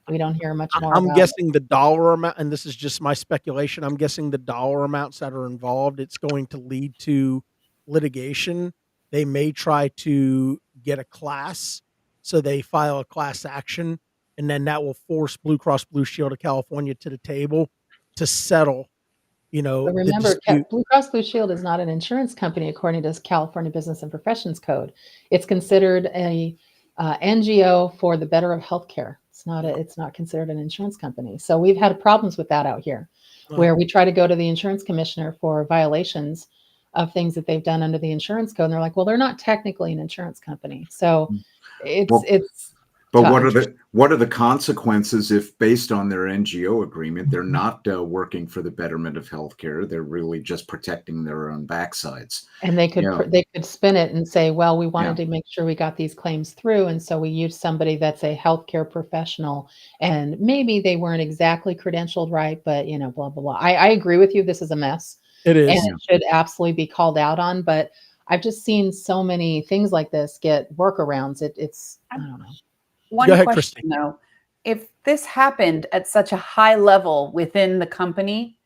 we don't hear much more
I'm
about it.
guessing the dollar amount, and this is just my speculation. I'm guessing the dollar amounts that are involved, it's going to lead to litigation. They may try to get a class, so they file a class action, and then that will force Blue Cross Blue Shield of California to the table to settle,
But
the
remember,
dispute.
Blue Cross Blue Shield is not an insurance company according to California Business and Professions Code. It's considered a NGO for the better of healthcare. It's not considered an insurance company. So we've had problems with that out here, where we try to go to the insurance commissioner for violations of things that they've done under the insurance code, and they're like, well, they're not technically an insurance company. So
well,
it's
but
tough.
what are the consequences if, based on their NGO agreement, they're not working for the betterment of healthcare? They're really just protecting their own backsides.
And they could
Yeah,
they could spin it and say, well, we wanted
yeah.
to make sure we got these claims through, and so we used somebody that's a healthcare professional, and maybe they weren't exactly credentialed right, but blah blah blah. I agree with you. This is a mess,
It
and
is.
it should absolutely be called out on. But I've just seen so many things like this get workarounds. It's I don't know.
Go
One
ahead,
question
Christine.
though, if this happened at such a high level within the company,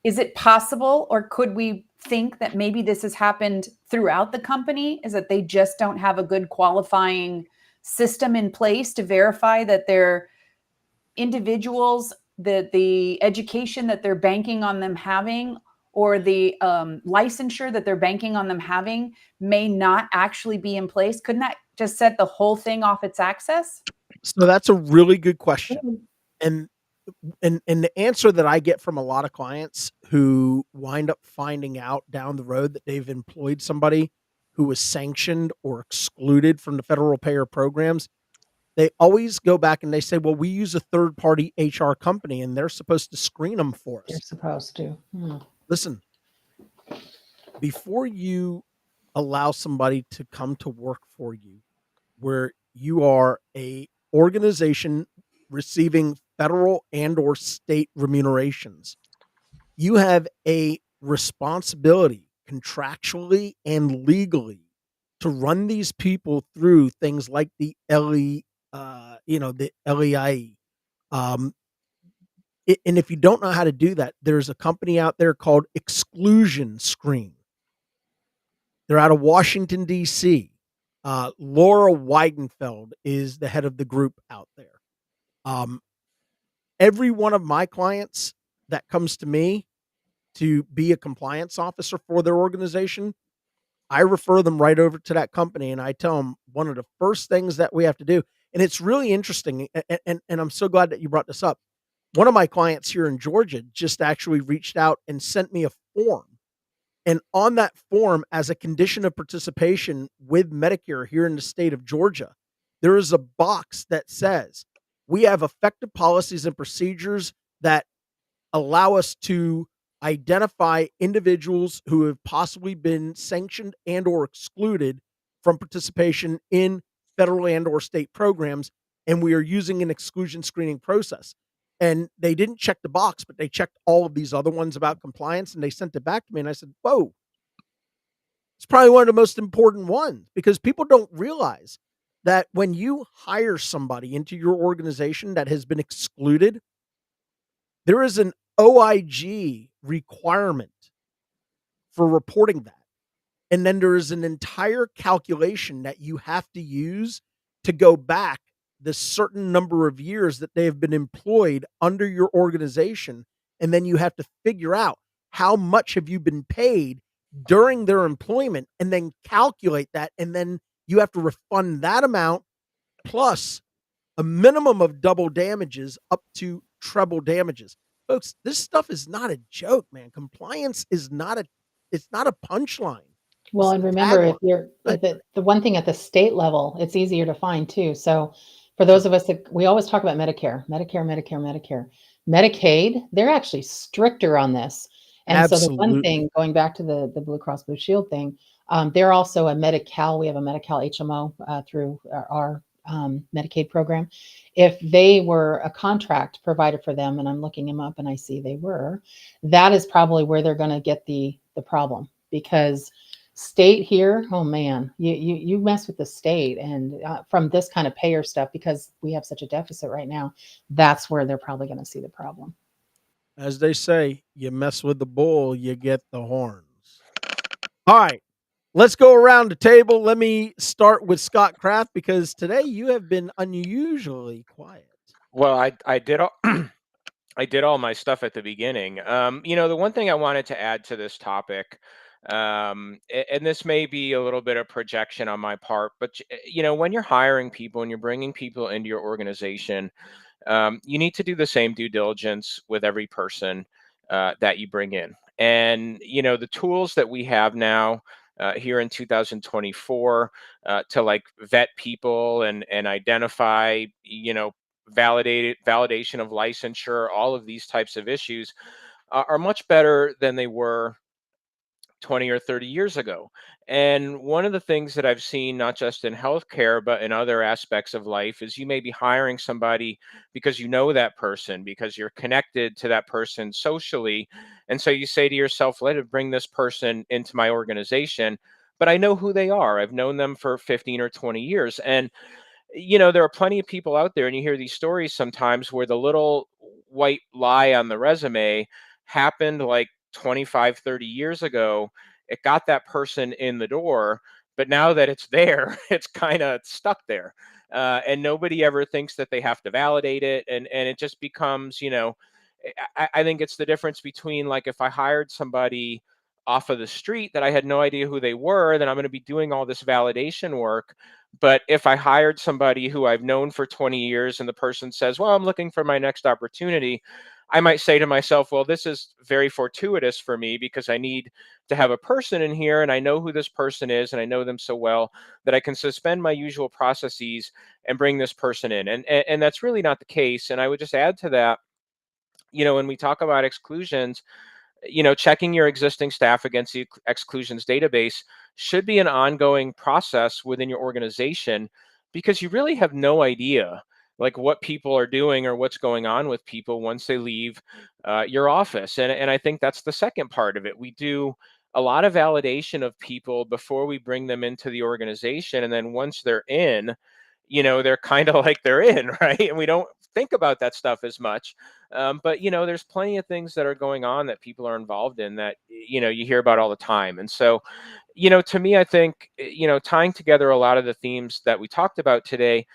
is it possible, or could we think that maybe this has happened throughout the company? Is that they just don't have a good qualifying system in place to verify that their individuals, that the education that they're banking on them having, or the licensure that they're banking on them having, may not actually be in place? Couldn't that just set the whole thing off its axis?
So that's a really good question. And and the answer that I get from a lot of clients who wind up finding out down the road that they've employed somebody who was sanctioned or excluded from the federal payer programs, they always go back and they say, well, we use a third party HR company and they're supposed to screen them for
You're
us.
supposed to.
Listen, before you allow somebody to come to work for you, where you are a organization receiving federal and or state remunerations, you have a responsibility contractually and legally to run these people through things like the the LEIE. Um, and if you don't know how to do that, there's a company out there called Exclusion Screen. They're out of Washington, D.C. Laura Weidenfeld is the head of the group out there. Um, every one of my clients that comes to me to be a compliance officer for their organization, I refer them right over to that company, and I tell them one of the first things that we have to do. And it's really interesting. And I'm so glad that you brought this up. One of my clients here in Georgia just actually reached out and sent me a form. And on that form, as a condition of participation with Medicare here in the state of Georgia, there is a box that says we have effective policies and procedures that allow us to identify individuals who have possibly been sanctioned and or excluded from participation in federal and or state programs, and we are using an exclusion screening process. And they didn't check the box, but they checked all of these other ones about compliance, and they sent it back to me, and I said, whoa, it's probably one of the most important ones, because people don't realize that when you hire somebody into your organization that has been excluded, there is an OIG requirement for reporting that. And then there is an entire calculation that you have to use to go back the certain number of years that they have been employed under your organization. And then you have to figure out how much have you been paid during their employment, and then calculate that. And then you have to refund that amount plus a minimum of double damages up to treble damages. Folks, this stuff is not a joke, man. Compliance is not it's not a punchline.
Well,
It's
and
a
remember, if
tagline.
you're
But
the one thing at the state level, it's easier to find too. So for those of us that we always talk about Medicare, Medicare, Medicare, Medicare, Medicaid, they're actually stricter on this. And so the one
absolutely.
thing, going back to the Blue Cross Blue Shield thing, they're also a Medi-Cal. We have a Medi-Cal HMO through our Medicaid program. If they were a contract provider for them, and I'm looking them up and I see they were, that is probably where they're going to get the problem, because state here, oh man, you mess with the state, and from this kind of payer stuff, because we have such a deficit right now, that's where they're probably going to see the problem.
As they say, you mess with the bull, you get the horns. All right. Let's go around the table. Let me start with Scott Kraft, because today you have been unusually quiet.
Well, I did all I did all my stuff at the beginning. The one thing I wanted to add to this topic, and this may be a little bit of projection on my part, but when you're hiring people and you're bringing people into your organization, you need to do the same due diligence with every person that you bring in. And the tools that we have now here in 2024 to like vet people and identify, validation of licensure, all of these types of issues are much better than they were 20 or 30 years ago. And one of the things that I've seen, not just in healthcare, but in other aspects of life, is you may be hiring somebody because you know that person, because you're connected to that person socially. And so you say to yourself, let me bring this person into my organization, but I know who they are. I've known them for 15 or 20 years. And there are plenty of people out there, and you hear these stories sometimes where the little white lie on the resume happened like 25, 30 years ago. It got that person in the door, but now that it's there, it's kind of stuck there. And nobody ever thinks that they have to validate it. And it just becomes, I think it's the difference between, like, if I hired somebody off of the street that I had no idea who they were, then I'm going to be doing all this validation work. But if I hired somebody who I've known for 20 years and the person says, well, I'm looking for my next opportunity, I might say to myself, well, this is very fortuitous for me because I need to have a person in here and I know who this person is and I know them so well that I can suspend my usual processes and bring this person in. And that's really not the case. And I would just add to that, when we talk about exclusions, checking your existing staff against the exclusions database should be an ongoing process within your organization, because you really have no idea like what people are doing or what's going on with people once they leave your office. And I think that's the second part of it. We do a lot of validation of people before we bring them into the organization. And then once they're in, they're kind of like they're in, right? And we don't think about that stuff as much. But there's plenty of things that are going on that people are involved in that you hear about all the time. And so, to me, I think tying together a lot of the themes that we talked about today,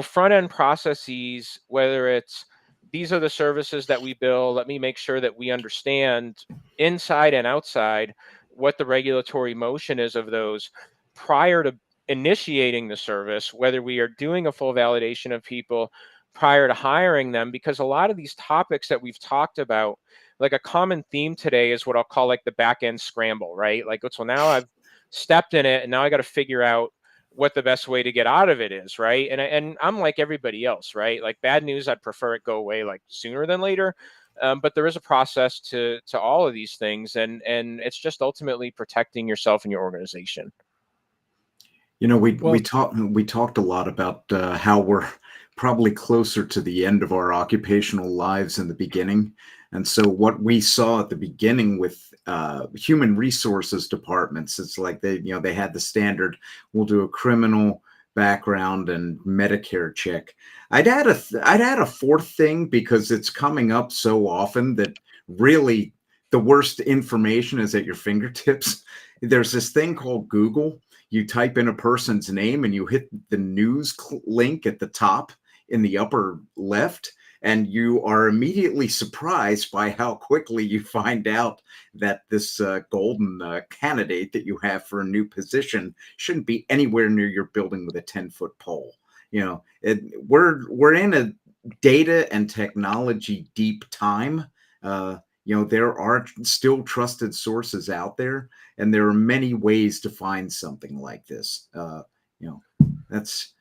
front end processes, whether it's these are the services that we bill, let me make sure that we understand inside and outside, what the regulatory motion is of those prior to initiating the service, whether we are doing a full validation of people prior to hiring them, because a lot of these topics that we've talked about, like a common theme today is what I'll call like the back end scramble, right? Like, so now I've stepped in it and now I got to figure out what the best way to get out of it is, right? And I'm like everybody else, right? Like bad news, I'd prefer it go away like sooner than later. But there is a process to all of these things, and it's just ultimately protecting yourself and your organization.
You know, we
Well-
talked a lot about how we're probably closer to the end of our occupational lives in the beginning, and so what we saw at the beginning with human resources departments, it's like they had the standard, we'll do a criminal background and Medicare check. I'd add a fourth thing, because it's coming up so often that really the worst information is at your fingertips. There's this thing called Google. You type in a person's name and you hit the news link at the top in the upper left, and you are immediately surprised by how quickly you find out that this golden candidate that you have for a new position shouldn't be anywhere near your building with a 10-foot pole. You know, we're in a data and technology deep time. You know, there are still trusted sources out there, and there are many ways to find something like this. You know, that's,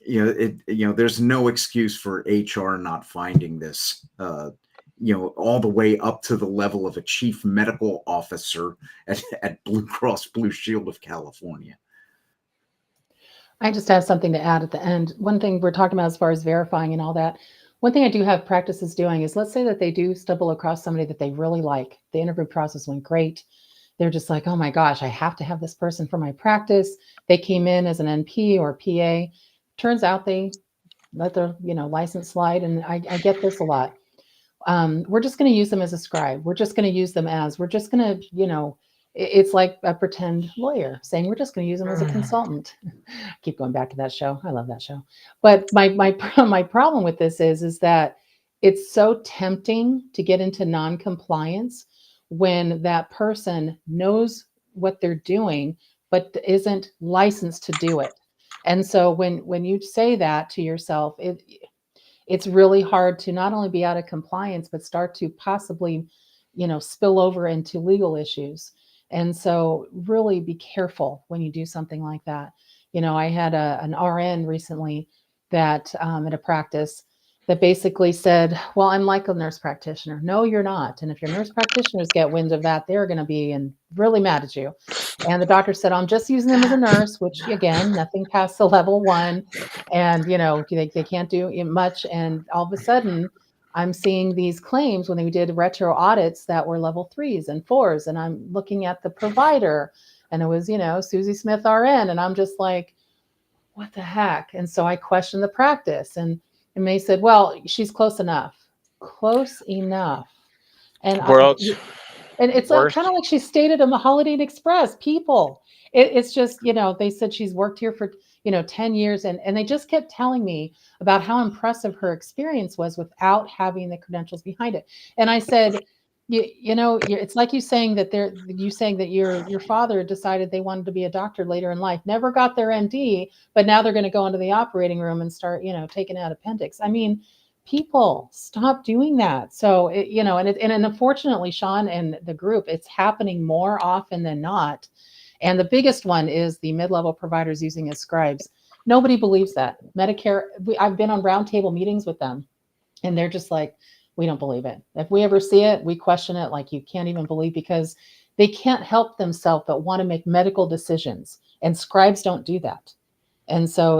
there's no excuse for HR not finding this, all the way up to the level of a chief medical officer at Blue Cross Blue Shield of California.
I just have something to add at the end. One thing we're talking about as far as verifying and all that, one thing I do have practices doing is, let's say that they do stumble across somebody that they really like. The interview process went great. They're just like, oh my gosh, I have to have this person for my practice. They came in as an NP or PA. Turns out they let their license slide. And I get this a lot. We're just going to use them as a scribe. We're just going to use them as, we're just going to, it's like a pretend lawyer saying we're just going to use them as a consultant. I keep going back to that show. I love that show. But my problem with this is that it's so tempting to get into non-compliance when that person knows what they're doing, but isn't licensed to do it. And so when you say that to yourself, it's really hard to not only be out of compliance, but start to possibly, spill over into legal issues. And so really be careful when you do something like that. I had an RN recently that at a practice that basically said, well, I'm like a nurse practitioner. No, you're not. And if your nurse practitioners get wind of that, they're going to be really mad at you. And the doctor said, I'm just using them as a nurse, which again, nothing past the level 1. And, they can't do much. And all of a sudden, I'm seeing these claims when they did retro audits that were level 3s and 4s. And I'm looking at the provider, and it was, Susie Smith RN. And I'm just like, what the heck? And so I questioned the practice, and they said, well, she's close enough. Close enough. And
World's
and it's
worst.
kind of like she stated on the Holiday Inn Express, people. It's just, they said she's worked here for, 10 years. And they just kept telling me about how impressive her experience was without having the credentials behind it. And I said, it's like you saying that your father decided they wanted to be a doctor later in life, never got their MD, but now they're going to go into the operating room and start, taking out appendix. I mean, people, stop doing that. So, and unfortunately, Sean and the group, it's happening more often than not. And the biggest one is the mid-level providers using as scribes. Nobody believes that. Medicare, I've been on roundtable meetings with them, and they're just like, we don't believe it. If we ever see it, we question it like you can't even believe, because they can't help themselves but want to make medical decisions. And scribes don't do that. And so,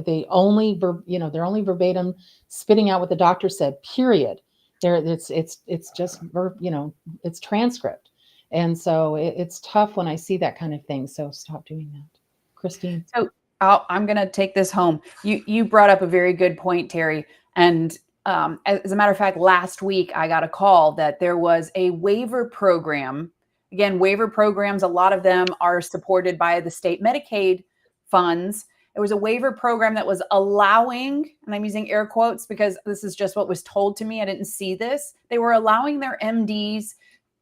they're only verbatim spitting out what the doctor said, period. It's just, it's transcript. And so it's tough when I see that kind of thing. So stop doing that. Christine.
So I'm going to take this home. You brought up a very good point, Terry. And as a matter of fact, last week I got a call that there was a waiver program. Again, waiver programs, a lot of them are supported by the state Medicaid funds. It was a waiver program that was allowing, and I'm using air quotes because this is just what was told to me. I didn't see this. They were allowing their MDs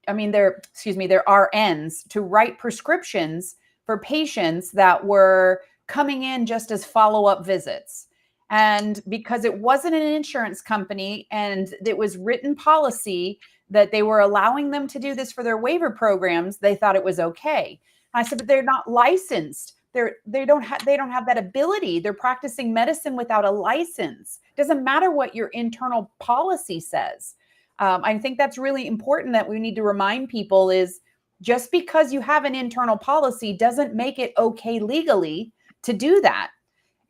their RNs to write prescriptions for patients that were coming in just as follow-up visits. And because it wasn't an insurance company and it was written policy that they were allowing them to do this for their waiver programs, they thought it was okay. I said, but they're not licensed. They don't have that ability. They're practicing medicine without a license. It doesn't matter what your internal policy says. I think that's really important that we need to remind people is just because you have an internal policy doesn't make it okay legally to do that.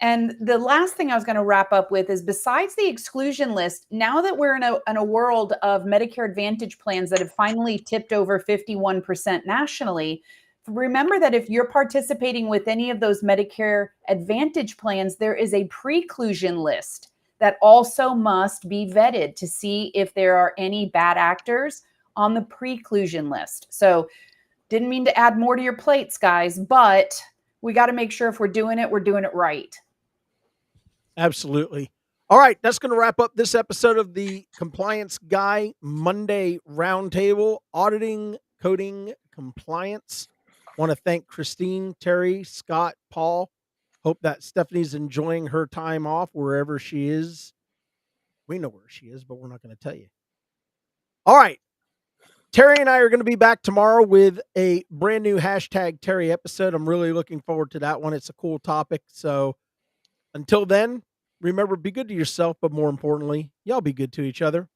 And the last thing I was going to wrap up with is besides the exclusion list, now that we're in a world of Medicare Advantage plans that have finally tipped over 51% nationally, remember that if you're participating with any of those Medicare Advantage plans, there is a preclusion list that also must be vetted to see if there are any bad actors on the preclusion list. So didn't mean to add more to your plates, guys, but we got to make sure if we're doing it right.
Absolutely. All right, that's going to wrap up this episode of the Compliance Guy Monday Roundtable, Auditing, Coding, Compliance. Want to thank Christine, Terry, Scott, Paul. Hope that Stephanie's enjoying her time off wherever she is. We know where she is, but we're not going to tell you. All right. Terry and I are going to be back tomorrow with a brand new hashtag Terry episode. I'm really looking forward to that one. It's a cool topic. So until then, remember, be good to yourself, but more importantly, y'all be good to each other.